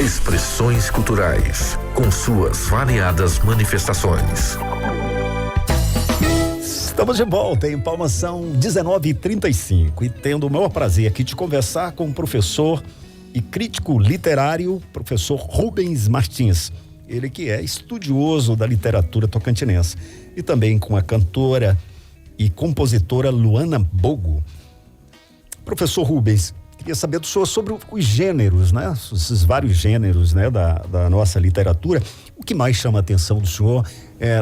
Expressões culturais, com suas variadas manifestações. Estamos de volta em Palmas, são 19h35 e tendo o maior prazer aqui de conversar com o professor e crítico literário, professor Rubens Martins. Ele que é estudioso da literatura tocantinense. E também com a cantora e compositora Luana Bogo. Professor Rubens, queria saber do senhor sobre os gêneros, né? Esses vários gêneros, né? Da nossa literatura. O que mais chama a atenção do senhor?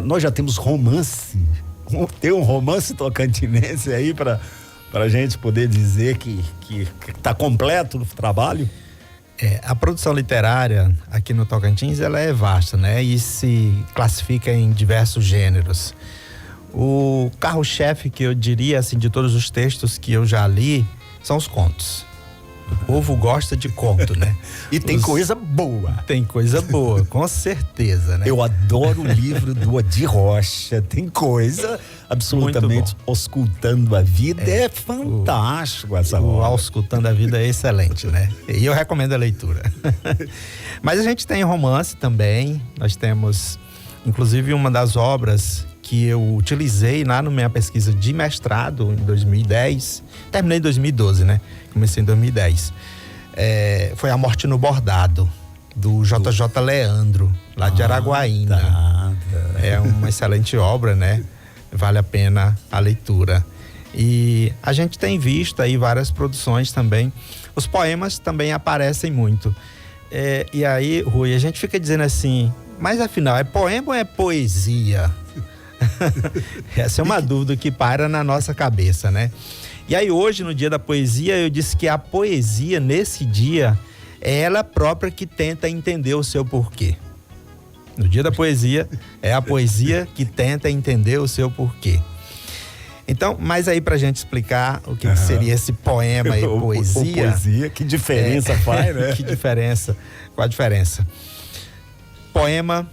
Nós já temos romance. Tem um romance tocantinense aí para a gente poder dizer que está completo o trabalho? A produção literária aqui no Tocantins, ela é vasta, né? E se classifica em diversos gêneros. O carro-chefe, que eu diria, assim, de todos os textos que eu já li, são os contos. O povo gosta de conto, né? E tem coisa boa. Tem coisa boa, com certeza, né? Eu adoro o livro do Odir Rocha. Tem coisa absolutamente auscultando a vida. É fantástico essa obra. O Auscultando a Vida é excelente, né? E eu recomendo a leitura. Mas a gente tem romance também. Nós temos, inclusive, uma das obras que eu utilizei lá na minha pesquisa de mestrado em 2010. Terminei em 2012, né? Comecei em 2010. Foi A Morte no Bordado, do JJ Leandro, lá de Araguaína. É uma excelente obra, né? Vale a pena a leitura. E a gente tem visto aí várias produções também. Os poemas também aparecem muito. E aí, Rui, a gente fica dizendo assim, mas afinal, é poema ou é poesia? Essa é uma dúvida que para na nossa cabeça, né? E aí hoje, no dia da poesia, eu disse que a poesia, nesse dia, é ela própria que tenta entender o seu porquê. No dia da poesia, é a poesia que tenta entender o seu porquê. Então, mas aí pra gente explicar o que seria esse poema e poesia... Poesia, que diferença faz, né? Que diferença, qual a diferença? Poema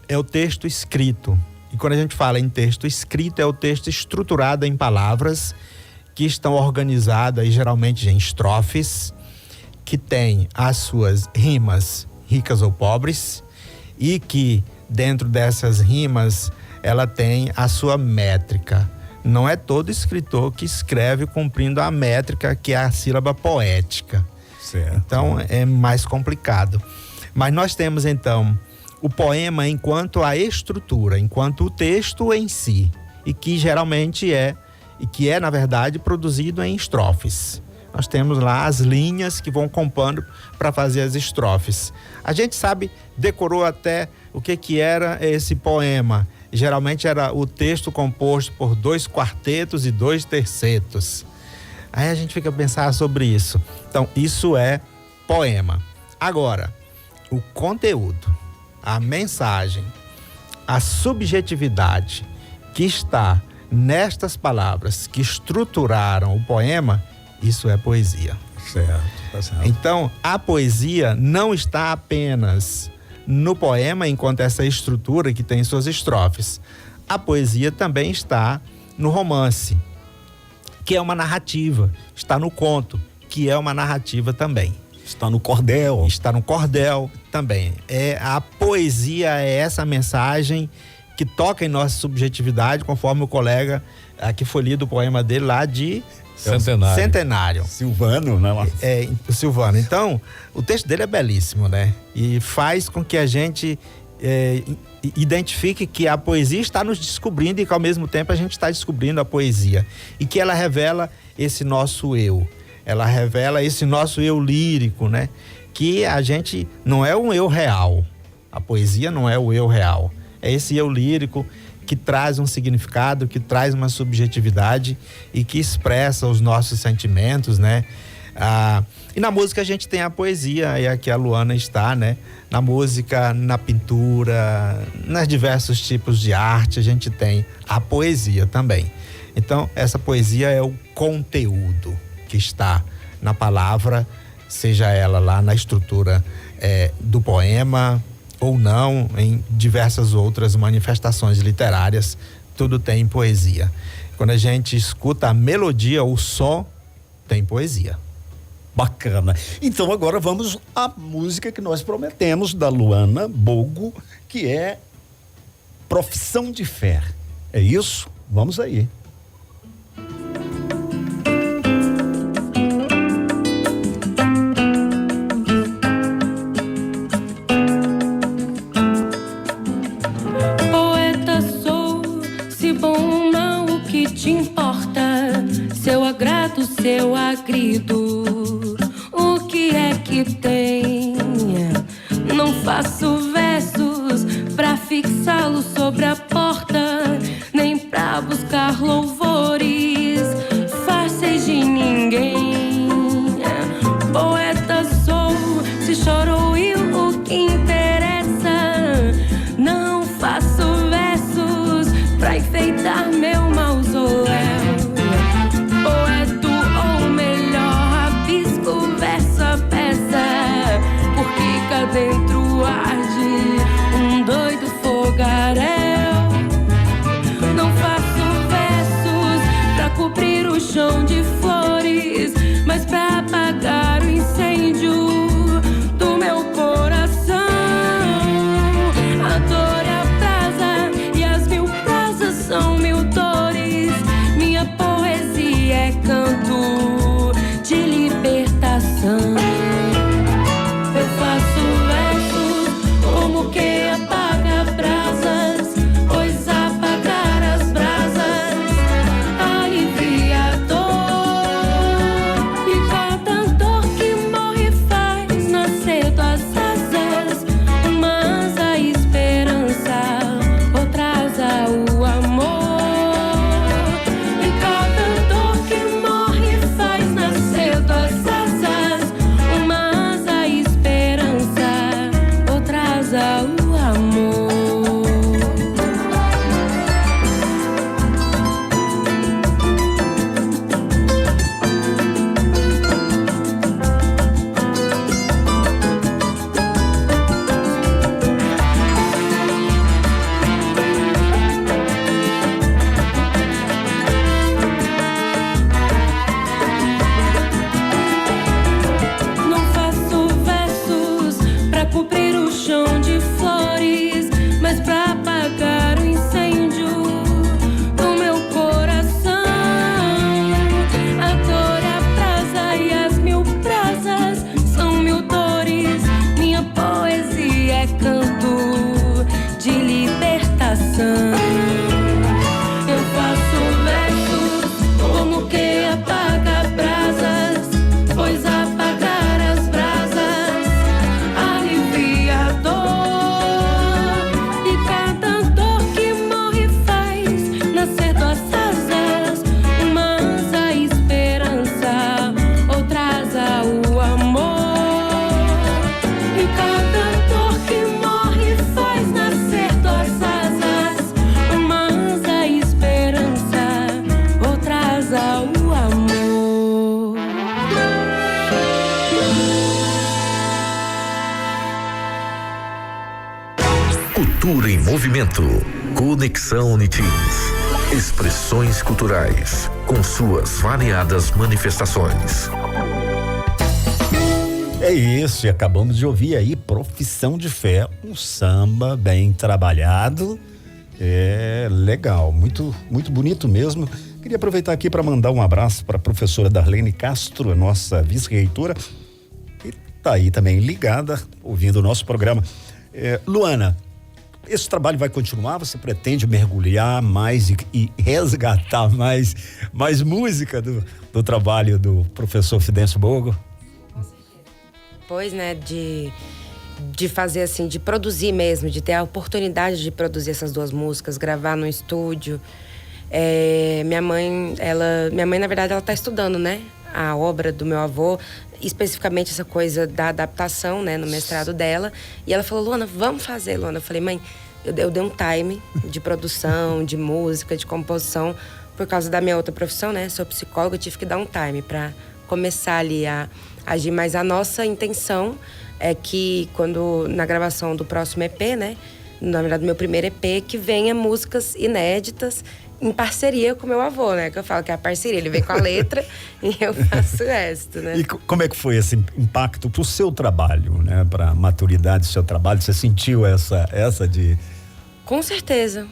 é o texto escrito. E quando a gente fala em texto escrito, é o texto estruturado em palavras que estão organizadas geralmente em estrofes, que tem as suas rimas ricas ou pobres e que dentro dessas rimas ela tem a sua métrica. Não é todo escritor que escreve cumprindo a métrica, que é a sílaba poética. Certo. Então é mais complicado. Mas nós temos então o poema enquanto a estrutura, enquanto o texto em si, e que geralmente na verdade produzido em estrofes. Nós temos lá as linhas que vão compondo para fazer as estrofes. A gente sabe, decorou até o que era esse poema. Geralmente era o texto composto por 2 quartetos e 2 tercetos. Aí a gente fica a pensar sobre isso. Então, isso é poema. Agora, o conteúdo, a mensagem, a subjetividade que está nestas palavras que estruturaram o poema, isso é poesia. Certo, tá certo. Então, a poesia não está apenas no poema, enquanto essa estrutura que tem suas estrofes. A poesia também está no romance, que é uma narrativa. Está no conto, que é uma narrativa também. Está no cordel. Está no cordel também. A poesia é essa mensagem que toca em nossa subjetividade, conforme o colega que foi lido o poema dele lá de Centenário. Silvano, né? O Silvano. Então, o texto dele é belíssimo, né? E faz com que a gente identifique que a poesia está nos descobrindo e que ao mesmo tempo a gente está descobrindo a poesia. E que ela revela esse nosso eu. Ela revela esse nosso eu lírico, né? Que a gente não é um eu real. A poesia não é o eu real. É esse eu lírico que traz um significado, que traz uma subjetividade e que expressa os nossos sentimentos, né? E na música a gente tem a poesia, e aqui a Luana está, né? Na música, na pintura, nos diversos tipos de arte, a gente tem a poesia também. Então, essa poesia é o conteúdo que está na palavra, seja ela lá na estrutura do poema ou não, em diversas outras manifestações literárias, tudo tem poesia. Quando a gente escuta a melodia, o som, tem poesia. Bacana. Então agora vamos à música que nós prometemos da Luana Bogo, que é Profissão de Fé. É isso? Vamos aí. Poeta sou, se bom ou mal, o que te importa? Seu agrado, seu agrido, o que é que tem? Não faço versos pra fixá-lo sobre a porta, nem pra buscar louvores fáceis de ninguém. Poeta sou, se chorou e o que interessa. Não faço versos pra enfeitar meu mausoléu. Poeta ou melhor, rabisco verso a peça, porque cá dentro arde um doido fogaréu. Não faço versos pra cobrir o chão de flores, mas pra apagar o incêndio do meu coração. A dor é a brasa e as mil brasas são mil dores. Minha poesia é canto de libertação. Eu faço versos como quem apaga brasas, pois apagar as brasas alivia a dor. E cada dor que morre faz nascer das asas uma asa, esperança, outra asa, o amor. E cada dor que morre faz nascer das asas uma asa, esperança, outra asa, o amor. Não faço versos pra cobrir o chão de flores, mas pra apagar o incêndio do meu coração. A dor é a brasa e as mil brasas são mil dores. Minha poesia é canto de libertação. Eu faço versos como quem apaga brasas, pois apagar as brasas alivia a dor. E cada dor que morre faz nascer das asas uma asa, esperança, outra asa, o amor. E cada dor que morre faz nascer das asas uma asa, esperança, outra asa, o amor. Cultura em movimento. Conexão Unitins. Expressões culturais, com suas variadas manifestações. É isso, e acabamos de ouvir aí Profissão de Fé, um samba bem trabalhado. É legal, muito, muito bonito mesmo. Queria aproveitar aqui para mandar um abraço para a professora Darlene Castro, a nossa vice-reitora, que está aí também ligada, ouvindo o nosso programa. Luana, esse trabalho vai continuar? Você pretende mergulhar mais e resgatar mais música do trabalho do professor Fidêncio Bogo? Depois, né, de fazer assim, de produzir mesmo, de ter a oportunidade de produzir essas duas músicas, gravar no estúdio. Minha mãe, na verdade, ela tá estudando, né, a obra do meu avô, especificamente essa coisa da adaptação, né, no mestrado dela. E ela falou, Luana, vamos fazer, Luana. Eu falei, mãe, eu dei um time de produção, de música, de composição, por causa da minha outra profissão, né, sou psicóloga, eu tive que dar um time para começar ali a agir. Mas a nossa intenção é que na gravação do próximo EP, né, na verdade, meu primeiro EP, que venha músicas inéditas em parceria com meu avô, né? Que eu falo que é a parceria. Ele vem com a letra e eu faço o resto, né? E como é que foi esse impacto pro seu trabalho, né? Pra maturidade do seu trabalho? Você sentiu essa de... Com certeza,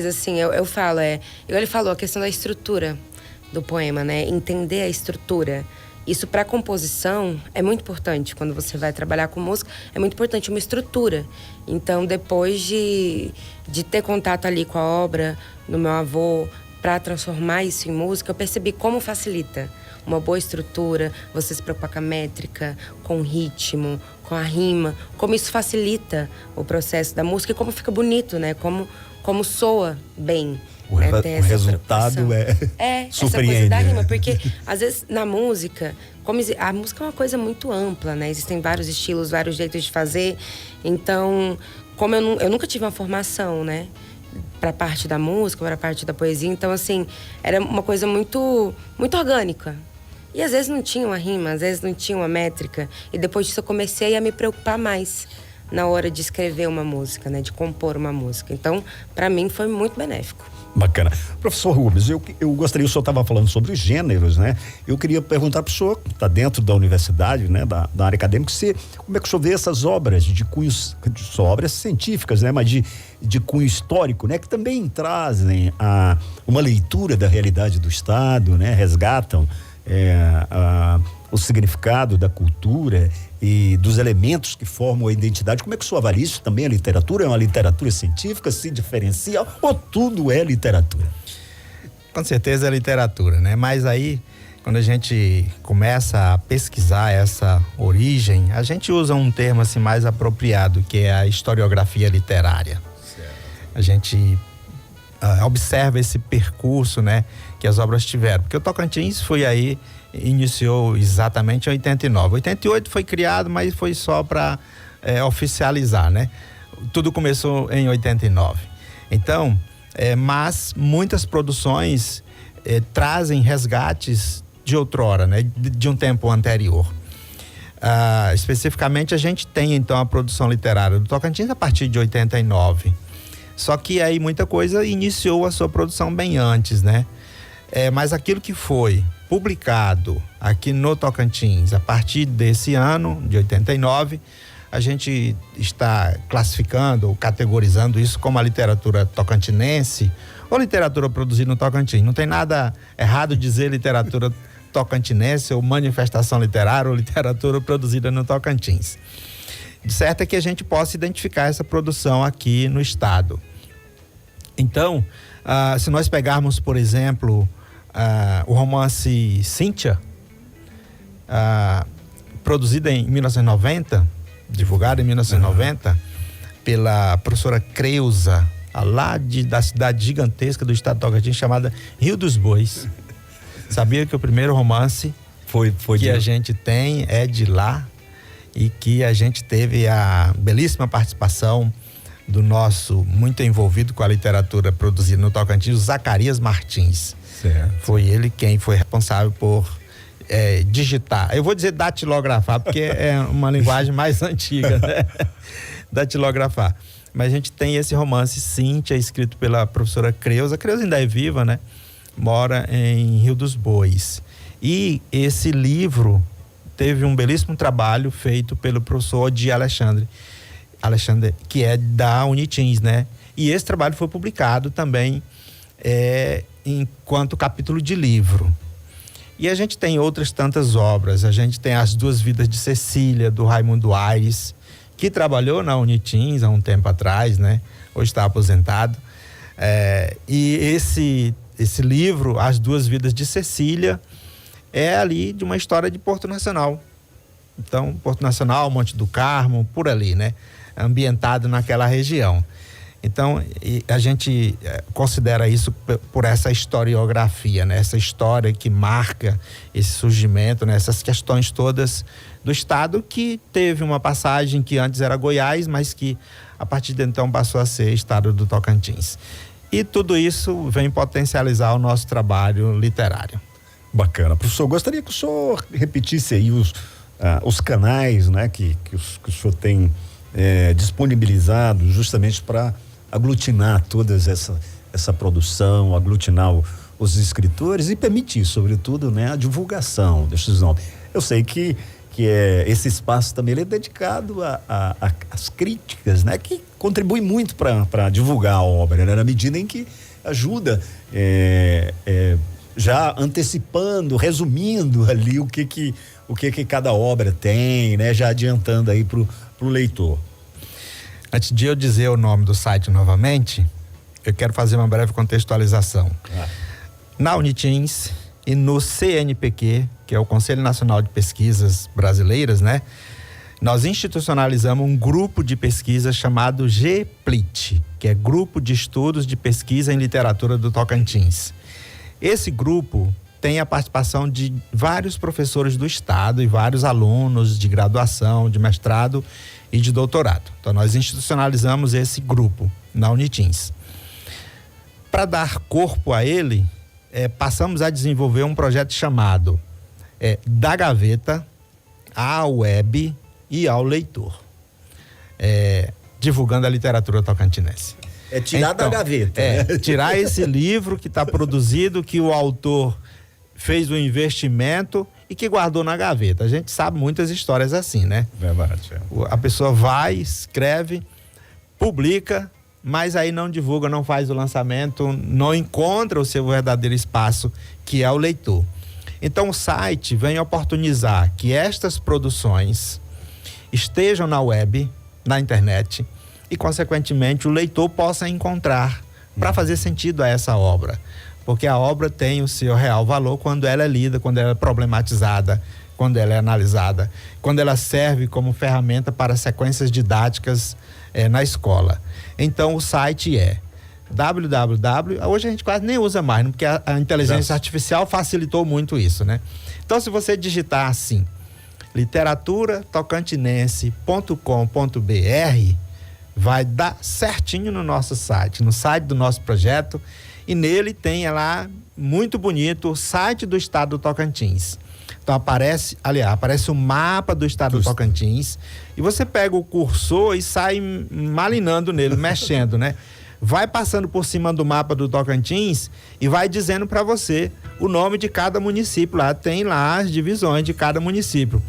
assim, eu falo, ele falou a questão da estrutura do poema, né? Entender a estrutura. Isso para composição é muito importante. Quando você vai trabalhar com música, é muito importante uma estrutura. Então, depois de ter contato ali com a obra do meu avô, para transformar isso em música, eu percebi como facilita. Uma boa estrutura, você se preocupar com a métrica, com o ritmo, com a rima, como isso facilita o processo da música e como fica bonito, né? Como soa bem. O resultado surpreende. Essa coisa da rima, porque às vezes na música, a música é uma coisa muito ampla, né? Existem vários estilos, vários jeitos de fazer. Então, como eu nunca tive uma formação, né? Para a parte da música, para a parte da poesia, então assim, era uma coisa muito, muito orgânica. E às vezes não tinha uma rima, às vezes não tinha uma métrica. E depois disso eu comecei a me preocupar mais na hora de escrever uma música, né? De compor uma música. Então, para mim foi muito benéfico. Bacana. Professor Rubens, eu gostaria, o senhor estava falando sobre os gêneros, né? Eu queria perguntar para o senhor, que está dentro da universidade, né? Da área acadêmica, como é que o senhor vê essas obras de cunhos, são obras científicas, né? Mas de cunho histórico, né? Que também trazem uma leitura da realidade do Estado, né? Resgatam o significado da cultura e dos elementos que formam a identidade. Como é que o senhor avalia isso? Também a literatura é uma literatura científica, se diferencia ou tudo é literatura? Com certeza é literatura, né? Mas aí, quando a gente começa a pesquisar essa origem, a gente usa um termo assim mais apropriado, que é a historiografia literária. Certo. A gente observa esse percurso, né, que as obras tiveram. Porque o Tocantins iniciou exatamente em 89. 88 foi criado, mas foi só para oficializar, né? Tudo começou em 89. Então, mas muitas produções trazem resgates de outrora, né? De um tempo anterior. Especificamente, a gente tem, então, a produção literária do Tocantins a partir de 89. Só que aí muita coisa iniciou a sua produção bem antes, né? Mas aquilo que foi publicado aqui no Tocantins a partir desse ano, de 89, a gente está classificando ou categorizando isso como a literatura tocantinense ou literatura produzida no Tocantins. Não tem nada errado dizer literatura tocantinense ou manifestação literária ou literatura produzida no Tocantins. De certo é que a gente possa identificar essa produção aqui no estado. Então, se nós pegarmos, por exemplo, o romance Cíntia, produzido em 1990, divulgado em 1990, pela professora Creuza, lá da cidade gigantesca do estado do Tocantins, chamada Rio dos Bois. Sabia que o primeiro romance que a gente tem é de lá? E que a gente teve a belíssima participação do nosso, muito envolvido com a literatura produzida no Tocantins, Zacarias Martins. Certo. Foi ele quem foi responsável por digitar. Eu vou dizer datilografar, porque é uma linguagem mais antiga, né? Datilografar. Mas a gente tem esse romance Cíntia, escrito pela professora Creuza. A Creuza ainda é viva, né? Mora em Rio dos Bois. E esse livro teve um belíssimo trabalho feito pelo professor Odi Alexandre, que é da Unitins, né? E esse trabalho foi publicado também enquanto capítulo de livro. E a gente tem outras tantas obras. A gente tem As Duas Vidas de Cecília, do Raimundo Aires, que trabalhou na Unitins há um tempo atrás, né? Hoje está aposentado. E esse livro, As Duas Vidas de Cecília, é ali de uma história de Porto Nacional. Então, Porto Nacional, Monte do Carmo, por ali, né? Ambientado naquela região. Então, a gente considera isso por essa historiografia, né? Essa história que marca esse surgimento, né? Essas questões todas do estado, que teve uma passagem que antes era Goiás, mas que a partir de então passou a ser estado do Tocantins. E tudo isso vem potencializar o nosso trabalho literário. Bacana. Professor, gostaria que o senhor repetisse aí os canais, né, que o senhor tem disponibilizado justamente para aglutinar todas essa produção, aglutinar os escritores e permitir, sobretudo, né, a divulgação desses nomes. Eu sei que esse espaço também ele é dedicado às críticas, né, que contribui muito para divulgar a obra, né, na medida em que ajuda já antecipando, resumindo ali o que cada obra tem, né, já adiantando aí pro leitor. Antes de eu dizer o nome do site novamente, eu quero fazer uma breve contextualização. Na Unitins e no CNPq, que é o Conselho Nacional de Pesquisas Brasileiras, né? Nós institucionalizamos um grupo de pesquisa chamado GPLIT, que é Grupo de Estudos de Pesquisa em Literatura do Tocantins. Esse grupo tem a participação de vários professores do estado e vários alunos de graduação, de mestrado e de doutorado. Então nós institucionalizamos esse grupo na Unitins. Para dar corpo a ele, passamos a desenvolver um projeto chamado Da Gaveta à Web e ao Leitor, divulgando a literatura tocantinense. Tirar da gaveta. Né? Tirar esse livro que está produzido, que o autor fez o investimento e que guardou na gaveta. A gente sabe muitas histórias assim, né? Verdade. A pessoa vai, escreve, publica, mas aí não divulga, não faz o lançamento, não encontra o seu verdadeiro espaço, que é o leitor. Então o site vem oportunizar que estas produções estejam na web, na internet, e consequentemente o leitor possa encontrar para fazer sentido a essa obra. Porque a obra tem o seu real valor quando ela é lida, quando ela é problematizada, quando ela é analisada, quando ela serve como ferramenta para sequências didáticas na escola. Então o site é www. Hoje a gente quase nem usa mais, né? Porque a inteligência artificial facilitou muito isso, né? Então se você digitar assim, literaturatocantines.com.br, vai dar certinho no nosso site, no site do nosso projeto, e nele tem lá, muito bonito, o site do estado do Tocantins. Então aparece o mapa do estado do Tocantins, e você pega o cursor e sai malinando nele, mexendo, né? Vai passando por cima do mapa do Tocantins e vai dizendo para você o nome de cada município. Lá tem lá as divisões de cada município.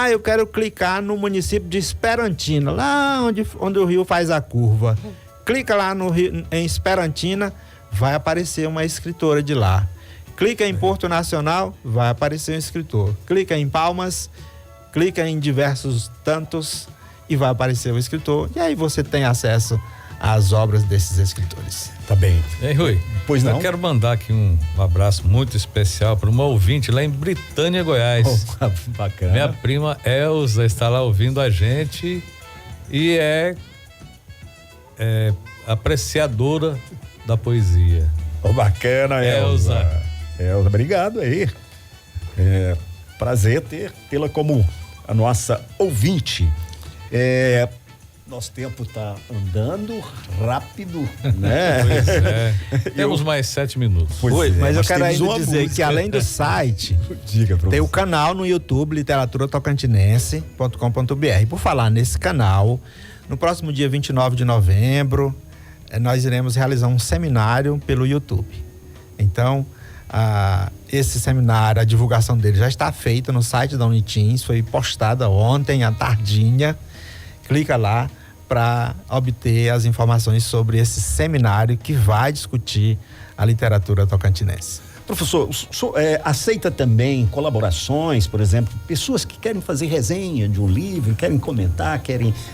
Eu quero clicar no município de Esperantina, lá onde o rio faz a curva. Clica lá em Esperantina, vai aparecer uma escritora de lá. Clica em Porto Nacional, vai aparecer um escritor. Clica em Palmas, clica em diversos tantos e vai aparecer um escritor. E aí você tem acesso às obras desses escritores. Tá bem. Ei, Rui, pois não? Eu quero mandar aqui um abraço muito especial para uma ouvinte lá em Britânia, Goiás. Bacana. Minha prima Elza está lá ouvindo a gente e é apreciadora da poesia. Bacana, Elza. Elza, obrigado aí. Prazer tê-la como a nossa ouvinte. Nosso tempo está andando rápido, né? Pois é. Temos mais 7 minutos. Mas eu quero ainda dizer que além do site, tem o canal no YouTube, literaturaTocantinense.com.br. Por falar nesse canal, no próximo dia 29 de novembro, nós iremos realizar um seminário pelo YouTube. Então, esse seminário, a divulgação dele já está feita no site da Unitins, foi postada ontem à tardinha. Clica lá para obter as informações sobre esse seminário que vai discutir a literatura tocantinense. Professor, o senhor aceita também colaborações, por exemplo, pessoas que querem fazer resenha de um livro, querem comentar,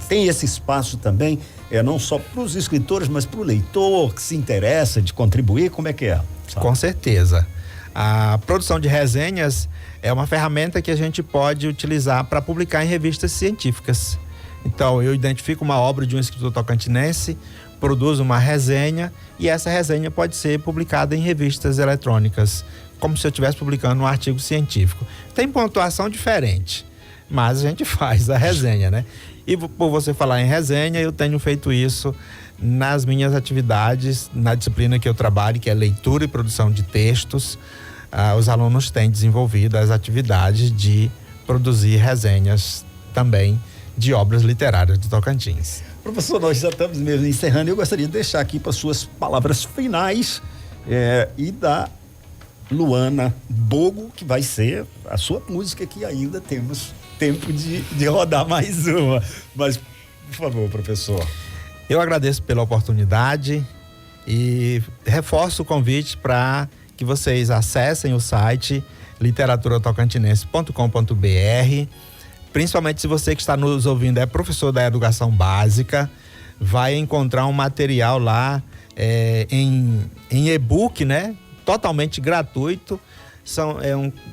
tem esse espaço também, não só para os escritores, mas para o leitor que se interessa de contribuir, como é que é? Sabe? Com certeza. A produção de resenhas é uma ferramenta que a gente pode utilizar para publicar em revistas científicas. Então, eu identifico uma obra de um escritor tocantinense, produzo uma resenha e essa resenha pode ser publicada em revistas eletrônicas, como se eu estivesse publicando um artigo científico. Tem pontuação diferente, mas a gente faz a resenha, né? E por você falar em resenha, eu tenho feito isso nas minhas atividades, na disciplina que eu trabalho, que é leitura e produção de textos. Os alunos têm desenvolvido as atividades de produzir resenhas também, de obras literárias do Tocantins. Professor, nós já estamos mesmo encerrando. Eu gostaria de deixar aqui para suas palavras finais e da Luana Bogo, que vai ser a sua música, que ainda temos tempo de rodar mais uma. Mas, por favor, professor. Eu agradeço pela oportunidade e reforço o convite para que vocês acessem o site literaturaTocantinense.com.br. Principalmente se você que está nos ouvindo é professor da educação básica, vai encontrar um material lá em e-book, né? Totalmente gratuito.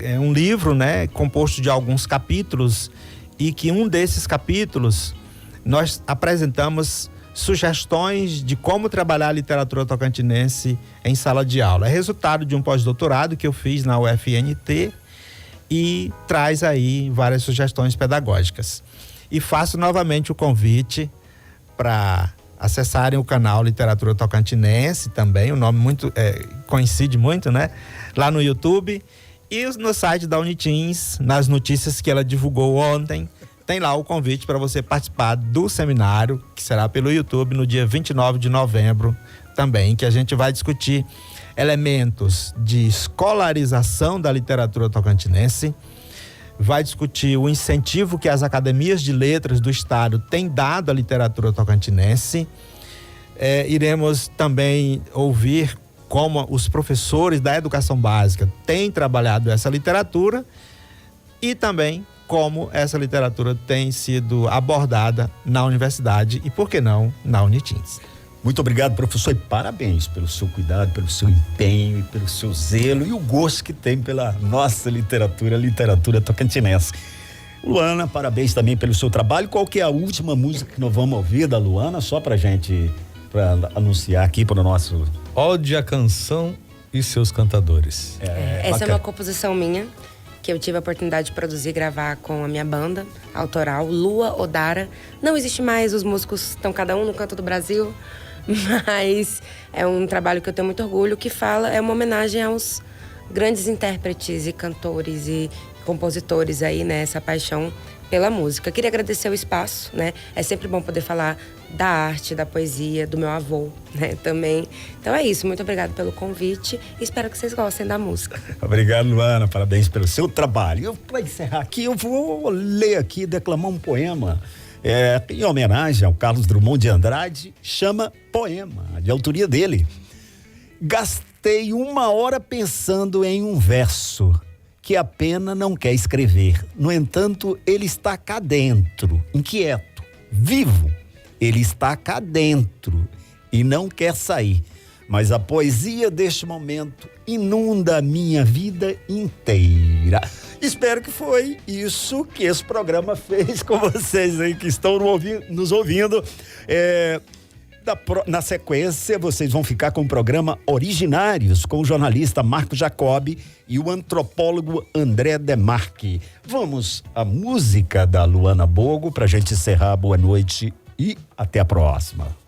É um livro, né? Composto de alguns capítulos, e que um desses capítulos nós apresentamos sugestões de como trabalhar a literatura tocantinense em sala de aula. É resultado de um pós-doutorado que eu fiz na UFNT e traz aí várias sugestões pedagógicas. E faço novamente o convite para acessarem o canal Literatura Tocantinense também, o nome coincide muito, né? Lá no YouTube e no site da Unitins, nas notícias que ela divulgou ontem, tem lá o convite para você participar do seminário, que será pelo YouTube no dia 29 de novembro também, que a gente vai discutir elementos de escolarização da literatura tocantinense, vai discutir o incentivo que as academias de letras do estado têm dado à literatura tocantinense. Iremos também ouvir como os professores da educação básica têm trabalhado essa literatura e também como essa literatura tem sido abordada na universidade e, por que não, na Unitins. Muito obrigado, professor, e parabéns pelo seu cuidado, pelo seu empenho, pelo seu zelo e o gosto que tem pela nossa literatura tocantinense. Luana, parabéns também pelo seu trabalho. Qual que é a última música que nós vamos ouvir da Luana, só pra gente anunciar aqui para o nosso... Ode a Canção e seus cantadores. Essa é uma composição minha, que eu tive a oportunidade de produzir e gravar com a minha banda autoral, Lua Odara. Não existe mais, os músicos estão cada um no canto do Brasil, mas é um trabalho que eu tenho muito orgulho, que é uma homenagem aos grandes intérpretes e cantores e compositores aí, né? Essa paixão pela música. Queria agradecer o espaço, né? É sempre bom poder falar da arte, da poesia, do meu avô, né? Também. Então é isso, muito obrigada pelo convite e espero que vocês gostem da música. Obrigado, Luana, parabéns pelo seu trabalho. Para encerrar aqui, eu vou ler aqui, declamar um poema em homenagem ao Carlos Drummond de Andrade, chama Poema, de autoria dele. Gastei 1 hora pensando em um verso que a pena não quer escrever. No entanto, ele está cá dentro, inquieto, vivo. Ele está cá dentro e não quer sair. Mas a poesia deste momento inunda a minha vida inteira. Espero que foi isso que esse programa fez com vocês aí que estão nos ouvindo. Na sequência, vocês vão ficar com o programa Originários, com o jornalista Marco Jacobi e o antropólogo André Demarque. Vamos à música da Luana Bogo para a gente encerrar. Boa noite e até a próxima.